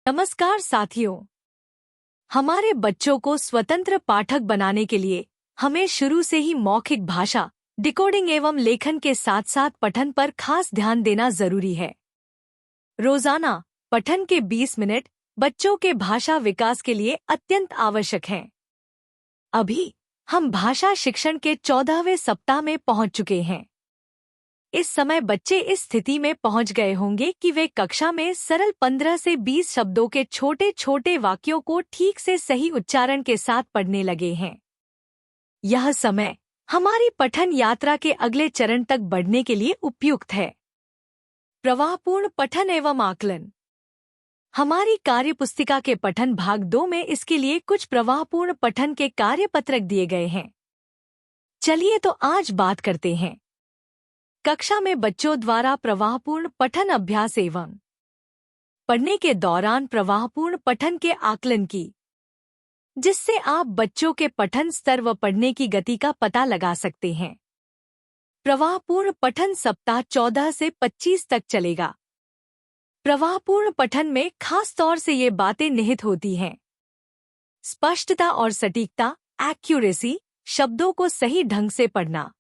नमस्कार साथियों। हमारे बच्चों को स्वतंत्र पाठक बनाने के लिए हमें शुरू से ही मौखिक भाषा, डिकोडिंग एवं लेखन के साथ साथ पठन पर खास ध्यान देना जरूरी है। रोजाना पठन के 20 मिनट बच्चों के भाषा विकास के लिए अत्यंत आवश्यक हैं। अभी हम भाषा शिक्षण के 14वें सप्ताह में पहुंच चुके हैं। इस समय बच्चे इस स्थिति में पहुंच गए होंगे कि वे कक्षा में सरल 15 से 20 शब्दों के छोटे छोटे वाक्यों को ठीक से सही उच्चारण के साथ पढ़ने लगे हैं। यह समय हमारी पठन यात्रा के अगले चरण तक बढ़ने के लिए उपयुक्त है। प्रवाहपूर्ण पठन एवं आकलन। हमारी कार्यपुस्तिका के पठन भाग 2 में इसके लिए कुछ प्रवाहपूर्ण पठन के कार्यपत्रक दिए गए हैं। चलिए तो आज बात करते हैं कक्षा में बच्चों द्वारा प्रवाहपूर्ण पठन अभ्यास एवं पढ़ने के दौरान प्रवाहपूर्ण पठन के आकलन की, जिससे आप बच्चों के पठन स्तर व पढ़ने की गति का पता लगा सकते हैं। प्रवाहपूर्ण पठन सप्ताह 14 से 25 तक चलेगा। प्रवाहपूर्ण पठन में खास तौर से ये बातें निहित होती हैं: स्पष्टता और सटीकता, एक्यूरेसी, शब्दों को सही ढंग से पढ़ना,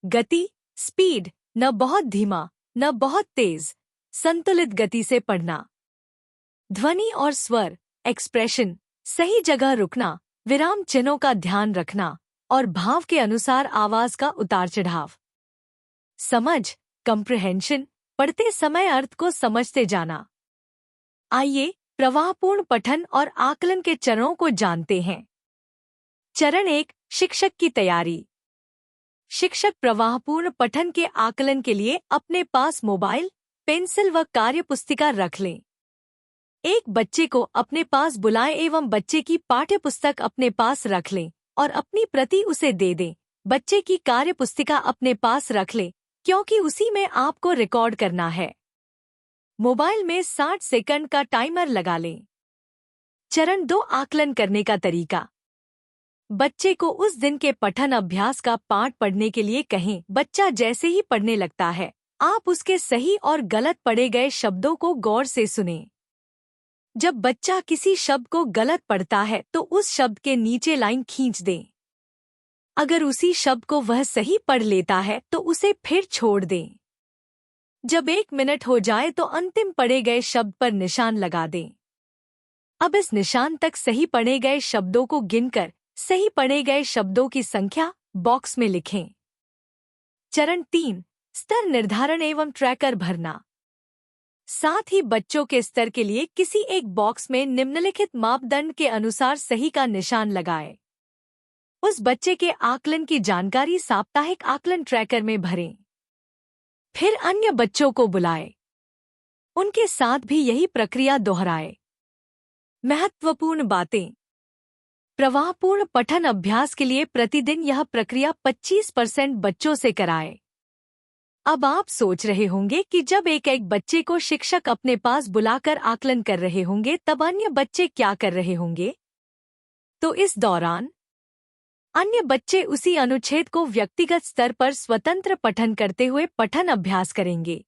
गति, स्पीड, न बहुत धीमा न बहुत तेज, संतुलित गति से पढ़ना, ध्वनि और स्वर, एक्सप्रेशन, सही जगह रुकना, विराम चिन्हों का ध्यान रखना और भाव के अनुसार आवाज का उतार चढ़ाव, समझ, कंप्रिहेंशन, पढ़ते समय अर्थ को समझते जाना। आइए प्रवाहपूर्ण पठन और आकलन के चरणों को जानते हैं। चरण 1, शिक्षक की तैयारी। शिक्षक प्रवाहपूर्ण पठन के आकलन के लिए अपने पास मोबाइल, पेंसिल व कार्यपुस्तिका रख लें। एक बच्चे को अपने पास बुलाएं एवं बच्चे की पाठ्यपुस्तक अपने पास रख लें और अपनी प्रति उसे दे दें। बच्चे की कार्यपुस्तिका अपने पास रख लें क्योंकि उसी में आपको रिकॉर्ड करना है। मोबाइल में 60 सेकंड का टाइमर लगा लें। चरण 2, आकलन करने का तरीका। बच्चे को उस दिन के पठन अभ्यास का पाठ पढ़ने के लिए कहें। बच्चा जैसे ही पढ़ने लगता है, आप उसके सही और गलत पढ़े गए शब्दों को गौर से सुनें। जब बच्चा किसी शब्द को गलत पढ़ता है तो उस शब्द के नीचे लाइन खींच दें। अगर उसी शब्द को वह सही पढ़ लेता है तो उसे फिर छोड़ दें। जब 1 मिनट हो जाए तो अंतिम पढ़े गए शब्द पर निशान लगा दें। अब इस निशान तक सही पढ़े गए शब्दों को गिनकर सही पढ़े गए शब्दों की संख्या बॉक्स में लिखें। चरण 3, स्तर निर्धारण एवं ट्रैकर भरना। साथ ही बच्चों के स्तर के लिए किसी एक बॉक्स में निम्नलिखित मापदंड के अनुसार सही का निशान लगाएं। उस बच्चे के आकलन की जानकारी साप्ताहिक आकलन ट्रैकर में भरें। फिर अन्य बच्चों को बुलाएं। उनके साथ भी यही प्रक्रिया दोहराएं। महत्वपूर्ण बातें। प्रवाहपूर्ण पठन अभ्यास के लिए प्रतिदिन यह प्रक्रिया 25% बच्चों से कराएं। अब आप सोच रहे होंगे कि जब एक बच्चे को शिक्षक अपने पास बुलाकर आकलन कर रहे होंगे तब अन्य बच्चे क्या कर रहे होंगे? तो इस दौरान अन्य बच्चे उसी अनुच्छेद को व्यक्तिगत स्तर पर स्वतंत्र पठन करते हुए पठन अभ्यास करेंगे।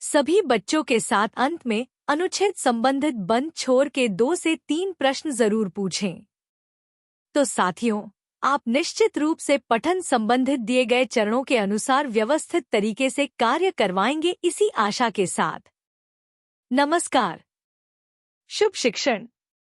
सभी बच्चों के साथ अंत में अनुच्छेद संबंधित बंद छोर के 2 से 3 प्रश्न जरूर पूछें। तो साथियों, आप निश्चित रूप से पठन संबंधित दिए गए चरणों के अनुसार व्यवस्थित तरीके से कार्य करवाएंगे, इसी आशा के साथ। नमस्कार। शुभ शिक्षण।